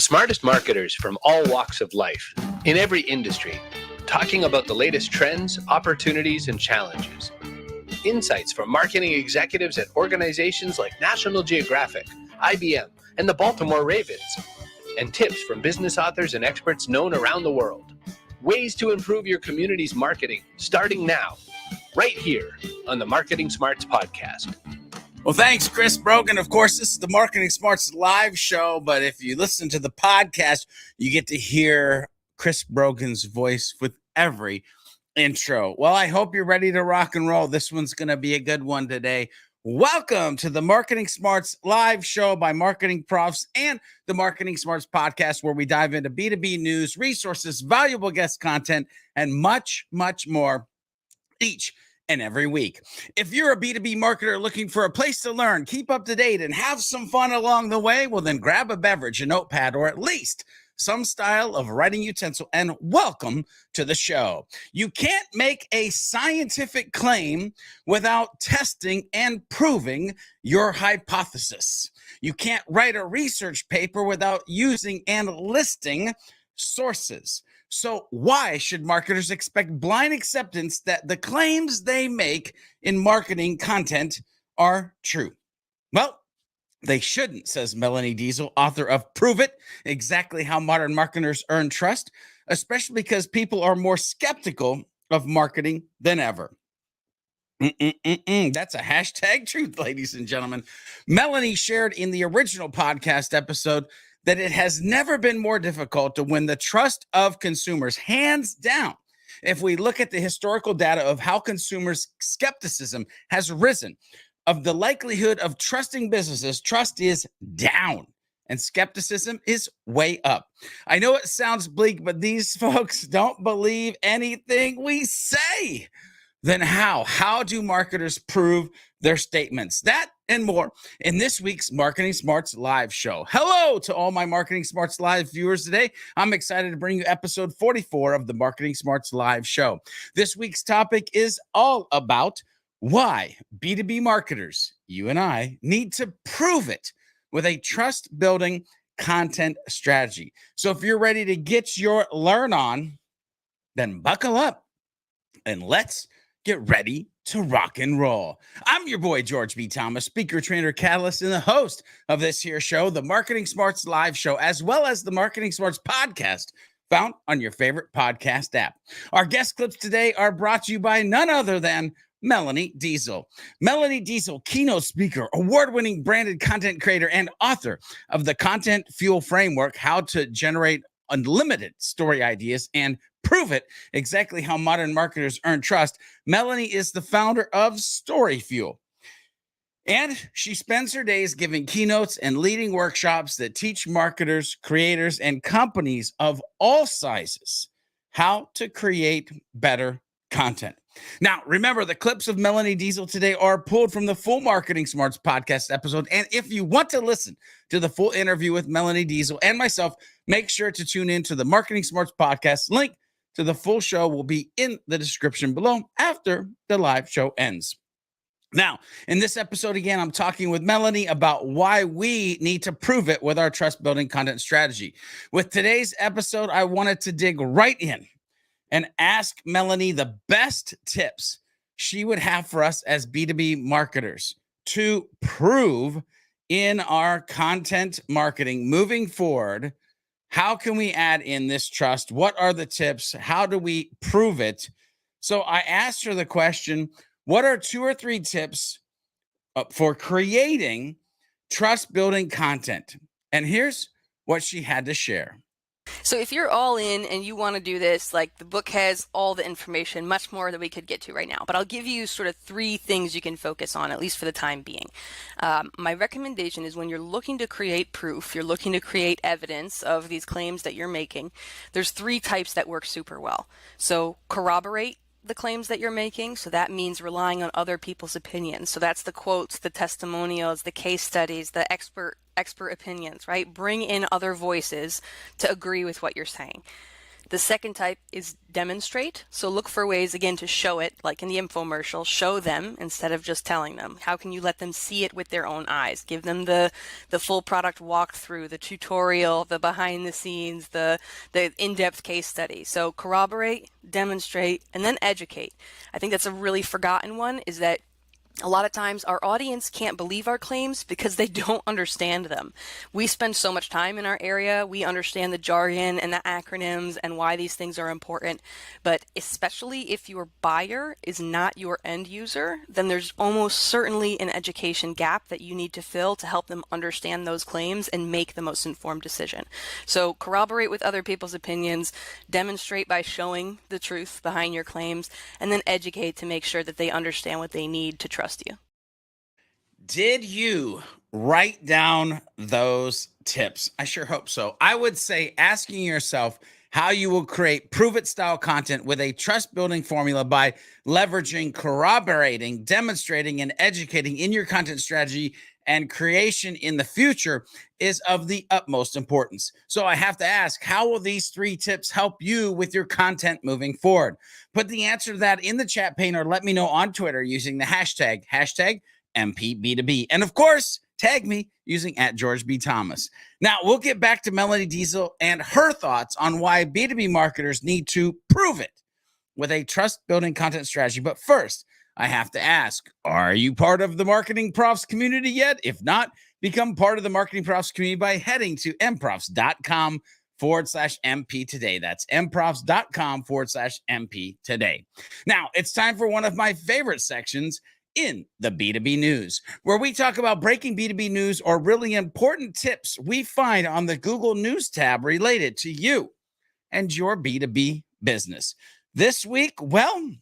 smartest marketers from all walks of life, in every industry, talking about the latest trends, opportunities, and challenges. Insights from marketing executives at organizations like National Geographic, IBM, and the Baltimore Ravens. And tips from business authors and experts known around the world. Ways to improve your community's marketing, starting now, right here on the Marketing Smarts Podcast. Well, thanks, Chris Brogan. Of course, this is the Marketing Smarts live show, but if you listen to the podcast, you get to hear Chris Brogan's voice with every intro. Well, I hope you're ready to rock and roll. This one's going to be a good one today. Welcome to the Marketing Smarts live show by Marketing Profs and the Marketing Smarts podcast, where we dive into B2B news, resources, valuable guest content, and much, much more each and every week. If you're a B2B marketer looking for a place to learn, keep up to date, and have some fun along the way, well, then grab a beverage, a notepad, or at least some style of writing utensil, and welcome to the show. You can't make a scientific claim without testing and proving your hypothesis. You can't write a research paper without using and listing sources. So why should marketers expect blind acceptance that the claims they make in marketing content are true? Well, they shouldn't, says Melanie Deziel, author of Prove It, Exactly How Modern Marketers Earn Trust, especially because people are more skeptical of marketing than ever. That's a hashtag truth, ladies and gentlemen. Melanie shared in the original podcast episode that it has never been more difficult to win the trust of consumers, hands down. If we look at the historical data of how consumers' skepticism has risen, of the likelihood of trusting businesses, trust is down and skepticism is way up. I know it sounds bleak, but these folks don't believe anything we say. Then how? How do marketers prove their statements? That and more in this week's Marketing Smarts Live show. Hello to all my Marketing Smarts Live viewers today. I'm excited to bring you episode 44 of the Marketing Smarts Live show. This week's topic is all about why B2B marketers, you and I, need to prove it with a trust-building content strategy. So if you're ready to get your learn on, then buckle up and let's get ready to rock and roll. I'm your boy, George B. Thomas, speaker, trainer, catalyst, and the host of this here show, the Marketing Smarts Live show, as well as the Marketing Smarts podcast, found on your favorite podcast app. Our guest clips today are brought to you by none other than Melanie Deziel. Melanie Deziel, keynote speaker, award-winning branded content creator, and author of the Content Fuel Framework, How to Generate Unlimited Story Ideas and Prove It, Exactly How Modern Marketers Earn Trust. Melanie is the founder of Story Fuel. And she spends her days giving keynotes and leading workshops that teach marketers, creators, and companies of all sizes how to create better content. Now, remember, the clips of Melanie Deziel today are pulled from the full Marketing Smarts podcast episode. And if you want to listen to the full interview with Melanie Deziel and myself, make sure to tune in to the Marketing Smarts podcast. Link to the full show will be in the description below after the live show ends. Now, in this episode, again, I'm talking with Melanie about why we need to prove it with our trust-building content strategy. With today's episode, I wanted to dig right in and ask Melanie the best tips she would have for us as B2B marketers to prove in our content marketing moving forward. How can we add in this trust? What are the tips? How do we prove it? So I asked her the question, what are 2 or 3 tips for creating trust-building content? And here's what she had to share. So if you're all in and you want to do this, like, the book has all the information, much more that we could get to right now, but I'll give you sort of 3 things you can focus on, at least for the time being. My recommendation is when you're looking to create proof, you're looking to create evidence of these claims that you're making, there's 3 types that work super well. So corroborate the claims that you're making. So that means relying on other people's opinions. So that's the quotes, the testimonials, the case studies, the expert opinions, right? Bring in other voices to agree with what you're saying. The second type is demonstrate. So look for ways, again, to show it, like in the infomercial, show them instead of just telling them. How can you let them see it with their own eyes? Give them the full product walkthrough, the tutorial, the behind the scenes, the in-depth case study. So corroborate, demonstrate, and then educate. I think that's a really forgotten one, is that a lot of times our audience can't believe our claims because they don't understand them. We spend so much time in our area. We understand the jargon and the acronyms and why these things are important. But especially if your buyer is not your end user, then there's almost certainly an education gap that you need to fill to help them understand those claims and make the most informed decision. So corroborate with other people's opinions, demonstrate by showing the truth behind your claims, and then educate to make sure that they understand what they need to trust you. Did you write down those tips? I sure hope so. I would say asking yourself how you will create prove it style content with a trust building formula by leveraging, corroborating, demonstrating, and educating in your content strategy and creation in the future is of the utmost importance. So I have to ask, how will these 3 tips help you with your content moving forward? Put the answer to that in the chat pane or let me know on Twitter using the hashtag MPB2B. And of course, tag me using @GeorgeB.Thomas. Now, we'll get back to Melanie Deziel and her thoughts on why B2B marketers need to prove it with a trust-building content strategy. But first, I have to ask, are you part of the Marketing Profs community yet? If not, become part of the Marketing Profs community by heading to mprofs.com/MP today. That's mprofs.com/MP today. Now, it's time for one of my favorite sections in the B2B news, where we talk about breaking B2B news or really important tips we find on the Google News tab related to you and your B2B business. This week, well,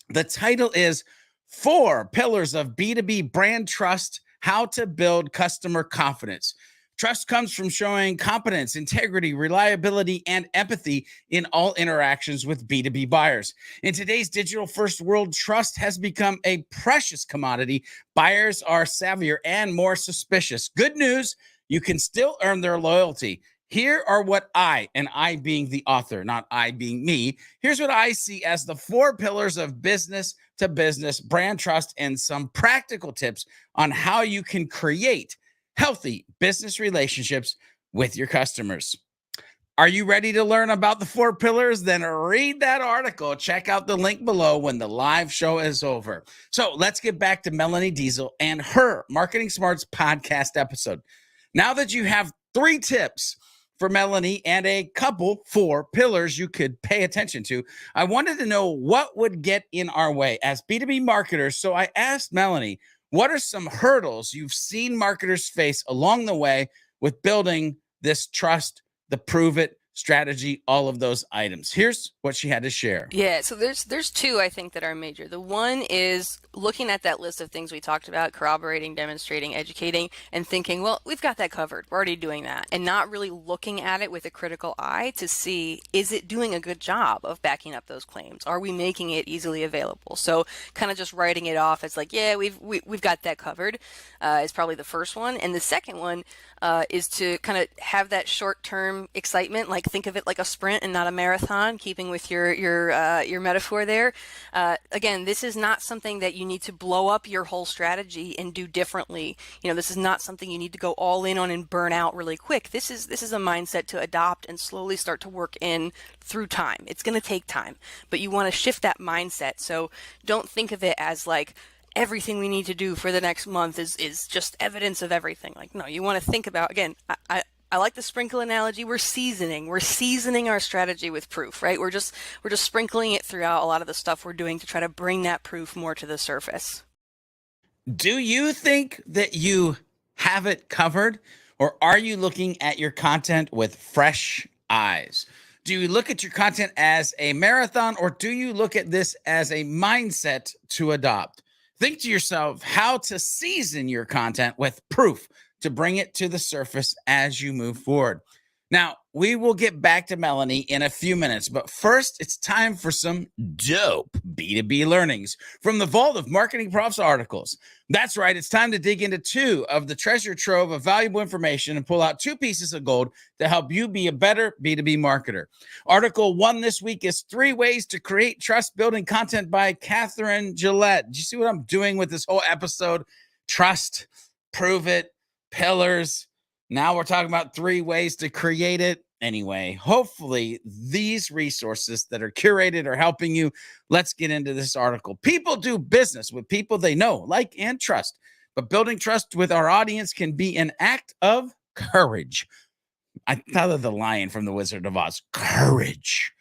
the title is 4 Pillars of B2B Brand Trust, How to Build Customer Confidence. Trust comes from showing competence, integrity, reliability, and empathy in all interactions with B2B buyers. In today's digital-first world, trust has become a precious commodity. Buyers are savvier and more suspicious. Good news, you can still earn their loyalty. Here are what and I being the author, not I being me, here's what I see as the 4 pillars of business to business brand trust and some practical tips on how you can create healthy business relationships with your customers. Are you ready to learn about the 4 pillars? Then read that article. Check out the link below when the live show is over. So let's get back to Melanie Deziel and her Marketing Smarts podcast episode. Now that you have 3 tips for Melanie and a couple 4 pillars you could pay attention to, I wanted to know what would get in our way as B2B marketers. So I asked Melanie, what are some hurdles you've seen marketers face along the way with building this trust, the prove it strategy, all of those items? Here's what she had to share. Yeah, so there's 2 I think that are major. The one is looking at that list of things we talked about, corroborating, demonstrating, educating, and thinking, well, we've got that covered. We're already doing that. And not really looking at it with a critical eye to see, is it doing a good job of backing up those claims? Are we making it easily available? So kind of just writing it off as like, yeah, we've got that covered is probably the first one. And the second one is to kind of have that short-term excitement, like think of it like a sprint and not a marathon, keeping with your metaphor there. Again, this is not something that you need to blow up your whole strategy and do differently. This is not something you need to go all in on and burn out really quick. This is a mindset to adopt and slowly start to work in through time. It's going to take time, but you want to shift that mindset. So don't think of it as like everything we need to do for the next month is just evidence of everything. Like, no, you want to think about, again, I like the sprinkle analogy. We're seasoning our strategy with proof, right? We're just sprinkling it throughout a lot of the stuff we're doing to try to bring that proof more to the surface. Do you think that you have it covered, or are you looking at your content with fresh eyes? Do you look at your content as a marathon, or do you look at this as a mindset to adopt? Think to yourself how to season your content with proof to bring it to the surface as you move forward. Now, we will get back to Melanie in a few minutes, but first, it's time for some dope B2B learnings from the vault of Marketing Prof's articles. That's right, it's time to dig into 2 of the treasure trove of valuable information and pull out 2 pieces of gold to help you be a better B2B marketer. Article 1 this week is 3 ways to create trust-building content by Catherine Gillette. Do you see what I'm doing with this whole episode? Trust, prove it, pillars. Now we're talking about 3 ways to create it. Anyway, hopefully these resources that are curated are helping you. Let's get into this article. People do business with people they know, like, and trust. But building trust with our audience can be an act of courage. I thought of the lion from The Wizard of Oz. Courage.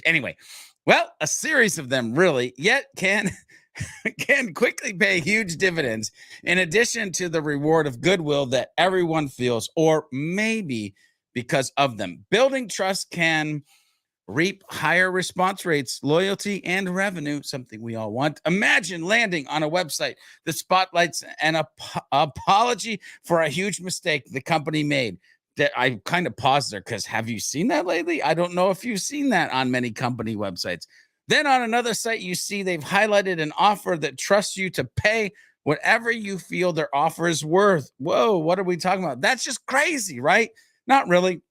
Anyway, well, a series of them really, yet can quickly pay huge dividends in addition to the reward of goodwill that everyone feels, or maybe because of them. Building trust can reap higher response rates, loyalty, and revenue, something we all want. Imagine landing on a website that spotlights an apology for a huge mistake the company made. That I kind of paused there because have you seen that lately? I don't know if you've seen that on many company websites. Then on another site, you see they've highlighted an offer that trusts you to pay whatever you feel their offer is worth. Whoa, what are we talking about? That's just crazy, right? Not really.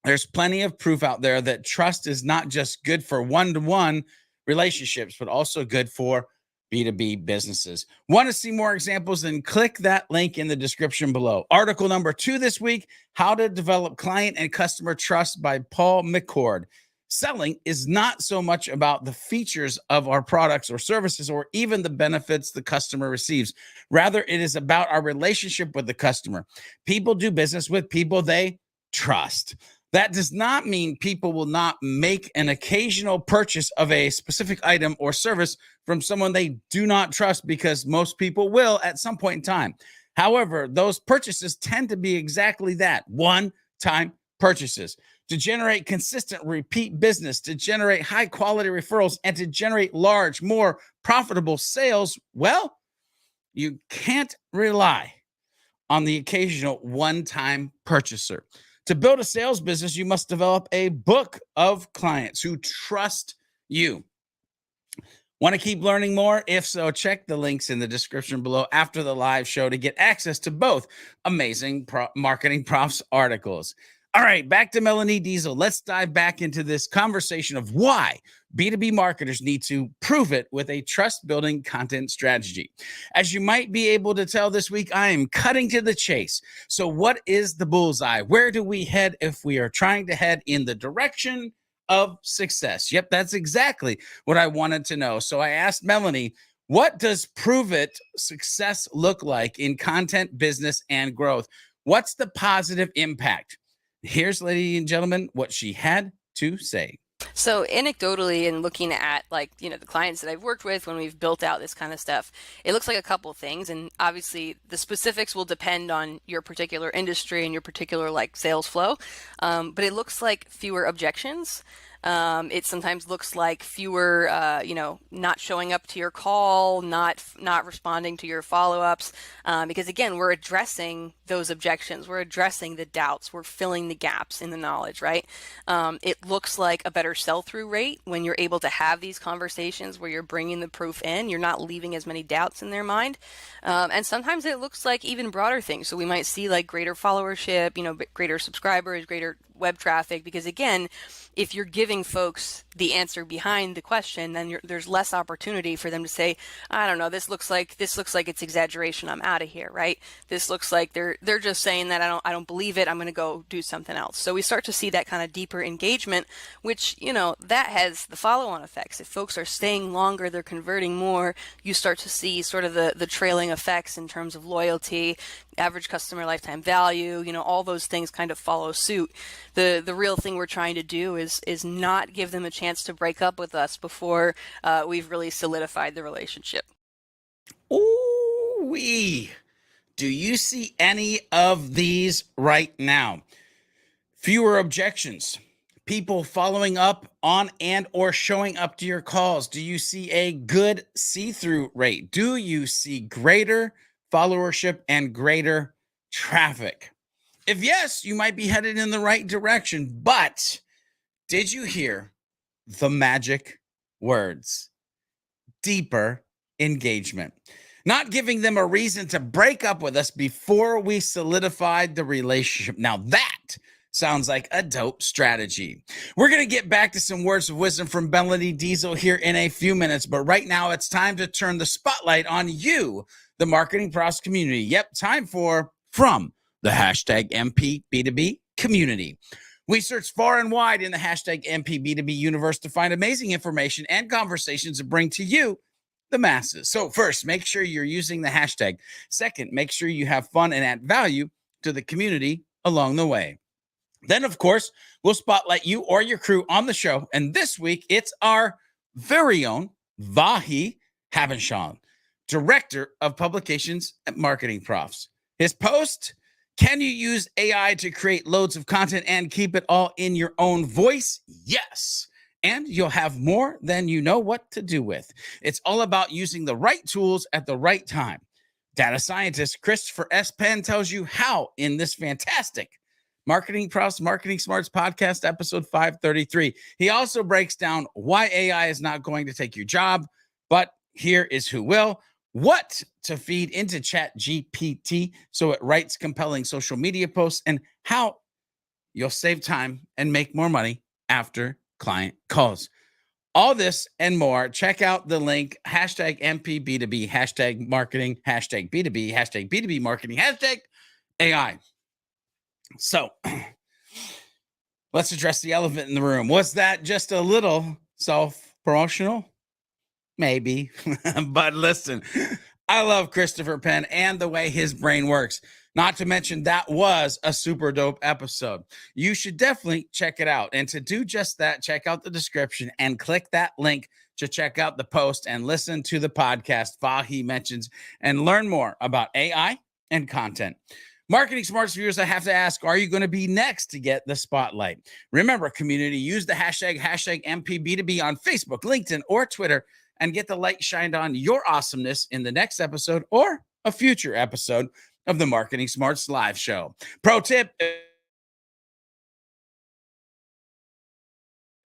There's plenty of proof out there that trust is not just good for one-to-one relationships, but also good for B2B businesses. Want to see more examples? Then click that link in the description below. Article number 2 this week, How to Develop Client and Customer Trust by Paul McCord. Selling is not so much about the features of our products or services or even the benefits the customer receives. Rather, it is about our relationship with the customer. People do business with people they trust. That does not mean people will not make an occasional purchase of a specific item or service from someone they do not trust, because most people will at some point in time. However, those purchases tend to be exactly that, one-time purchases. To generate consistent repeat business, to generate high quality referrals, and to generate large, more profitable sales, well, you can't rely on the occasional one-time purchaser. To build a sales business, you must develop a book of clients who trust you. Want to keep learning more? If so, check the links in the description below after the live show to get access to both amazing Marketing Profs articles. All right, back to Melanie Deziel. Let's dive back into this conversation of why B2B marketers need to prove it with a trust-building content strategy. As you might be able to tell this week, I am cutting to the chase. So what is the bullseye? Where do we head if we are trying to head in the direction of success? Yep, that's exactly what I wanted to know. So I asked Melanie, what does prove it success look like in content, business, and growth? What's the positive impact? Here's, ladies and gentlemen, what she had to say. So anecdotally, and looking at the clients that I've worked with when we've built out this kind of stuff, it looks like a couple of things. And obviously the specifics will depend on your particular industry and your particular sales flow. But it looks like fewer objections. It sometimes looks like fewer, not showing up to your call, not responding to your follow-ups, because again, we're addressing those objections, we're addressing the doubts, we're filling the gaps in the knowledge, right? It looks like a better sell-through rate when you're able to have these conversations where you're bringing the proof in, you're not leaving as many doubts in their mind, and sometimes it looks like even broader things. So we might see greater followership, greater subscribers, greater web traffic, because again, if you're giving folks the answer behind the question, then there's less opportunity for them to say, I don't know, this looks like it's exaggeration, I'm out of here, right? This looks like they're just saying that I don't believe it, I'm going to go do something else. So we start to see that kind of deeper engagement, which that has the follow-on effects. If folks are staying longer, they're converting more, you start to see sort of the trailing effects in terms of loyalty, average customer lifetime value, all those things kind of follow suit. The real thing we're trying to do is not give them a chance to break up with us before we've really solidified the relationship. Ooh-wee. Do you see any of these right now? Fewer objections, people following up on and or showing up to your calls. Do you see a good see-through rate? Do you see greater followership and greater traffic? If yes, you might be headed in the right direction. But did you hear the magic words? Deeper engagement. Not giving them a reason to break up with us before we solidified the relationship. Now that sounds like a dope strategy. We're going to get back to some words of wisdom from Melanie Deziel here in a few minutes, but right now it's time to turn the spotlight on you, the Marketing Pros community. Yep, time for From the hashtag MP B2B community. We search far and wide in the hashtag MPB2B universe to find amazing information and conversations to bring to you, the masses. So first, make sure you're using the hashtag. Second, make sure you have fun and add value to the community along the way. Then, of course, we'll spotlight you or your crew on the show. And this week, it's our very own Vahi Havenshaw, Director of Publications at Marketing Profs. His post, can you use AI to create loads of content and keep it all in your own voice? Yes. And you'll have more than you know what to do with. It's all about using the right tools at the right time. Data scientist Christopher S. Penn tells you how in this fantastic Marketing Pros, Marketing Smarts podcast, episode 533. He also breaks down why AI is not going to take your job, but here is who will. What to feed into ChatGPT so it writes compelling social media posts, and how you'll save time and make more money after client calls. All this and more. Check out the link, hashtag MPB2B, hashtag marketing, hashtag B2B, hashtag B2B marketing, hashtag AI. So let's address the elephant in the room. Was that just a little self-promotional? Maybe. But listen, I love Christopher Penn and the way his brain works. Not to mention that was a super dope episode. You should definitely check it out. And to do just that, check out the description and click that link to check out the post and listen to the podcast Vahi mentions and learn more about AI and content. Marketing Smarts viewers, I have to ask, are you going to be next to get the spotlight? Remember, community, use the hashtag MPB2B on Facebook, LinkedIn, or Twitter and get the light shined on your awesomeness in the next episode or a future episode of the Marketing Smarts live show. Pro tip,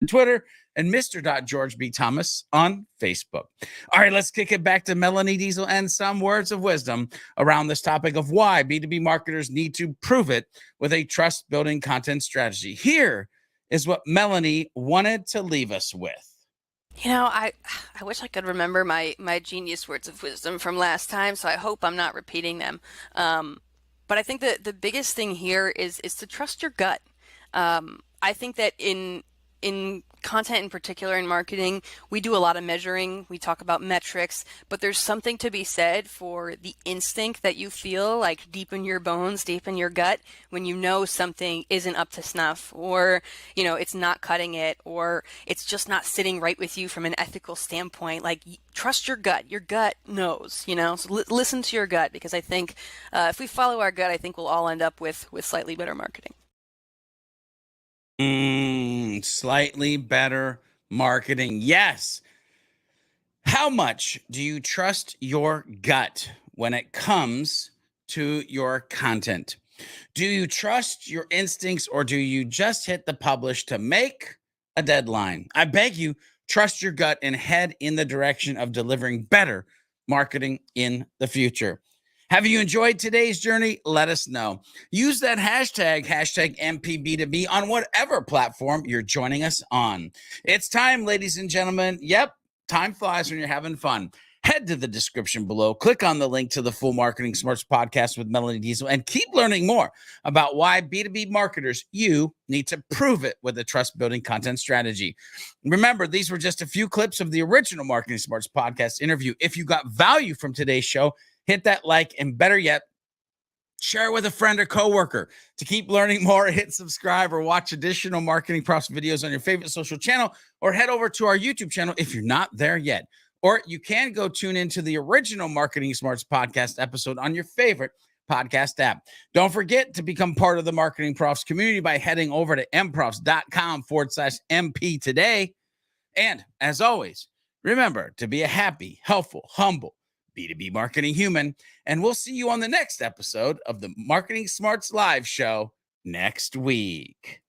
Twitter, and Mr. George B. Thomas on Facebook. All right, let's kick it back to Melanie Deziel and some words of wisdom around this topic of why B2B marketers need to prove it with a trust-building content strategy. Here is what Melanie wanted to leave us with. You know, I wish I could remember my genius words of wisdom from last time, so I hope I'm not repeating them. But I think that the biggest thing here is to trust your gut. I think that in content in particular, in marketing, we do a lot of measuring. We talk about metrics, but there's something to be said for the instinct that you feel like deep in your bones, deep in your gut, when you know something isn't up to snuff, or, you know, it's not cutting it, or it's just not sitting right with you from an ethical standpoint. Like, trust your gut. Your gut knows, you know, so listen to your gut, because I think if we follow our gut, I think we'll all end up with slightly better marketing. Slightly better marketing. Yes. How much do you trust your gut when it comes to your content? Do you trust your instincts, or do you just hit the publish to make a deadline? I beg you, trust your gut and head in the direction of delivering better marketing in the future. Have you enjoyed today's journey? Let us know. Use that hashtag MPB2B on whatever platform you're joining us on. It's time, ladies and gentlemen. Yep, time flies when you're having fun. Head to the description below, click on the link to the full Marketing Smarts podcast with Melanie Deziel, and keep learning more about why B2B marketers, you need to prove it with a trust-building content strategy. Remember, these were just a few clips of the original Marketing Smarts podcast interview. If you got value from today's show, hit that like, and better yet, share it with a friend or coworker. To keep learning more, hit subscribe or watch additional Marketing Profs videos on your favorite social channel, or head over to our YouTube channel if you're not there yet. Or you can go tune into the original Marketing Smarts podcast episode on your favorite podcast app. Don't forget to become part of the Marketing Profs community by heading over to mprofs.com/MP today. And as always, remember to be a happy, helpful, humble B2B Marketing Human. And we'll see you on the next episode of the Marketing Smarts Live show next week.